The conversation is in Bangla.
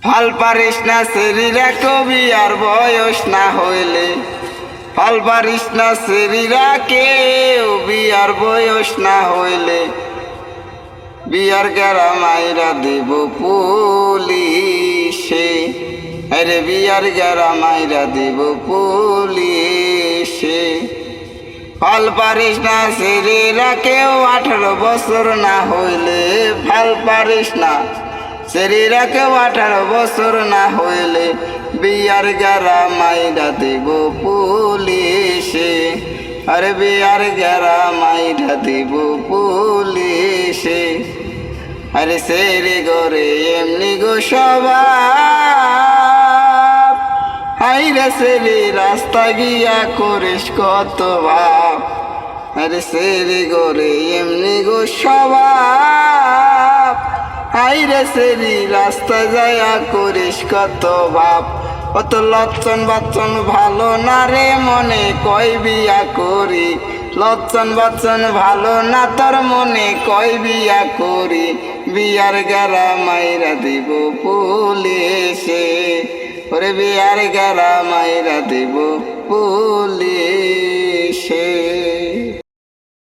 ফল পারিস না সেরিরা কবি আর বয়স না হইলে, ফল পারিস না সেরিরা কেউ বিয়ার বয়স না হইলে, বিয়ার গেরা মাইরা দেব পুলিশে, আরে বিয়ার গেরা মাইরা দেব পুলিশে। ফল পারিস না সেরিরা কেউ 18 বছর না হইলে, ফল পারিস না সেরিরা কেউ 18 বছর না হইলে, বিয়ার গেরা মাইরা দেব পুলিশে, আরে বিয়ার গেরা মাইরা দেব পুলিশে। আরে সেরে গরে এমনি গো স্বভাব, হাইরে সেরে রাস্তা গিয়া করিস কত ভাব, আরে সেরে গরে এমনি গো স্বভাব, হাইরে সেরি রাস্তা যায়া করিস কত ভাব। অত লচ্ছন বাচ্চন ভালো না রে মনে কয় বিয়া করি, লচ্ছন বাচ্চন ভালো না তোর মনে কয় বিয়া করি, বিয়ার গেরা মাইরা দিব পুলিশে, ওরে বিয়ার গেরা মাইরা দিব পুলিশে।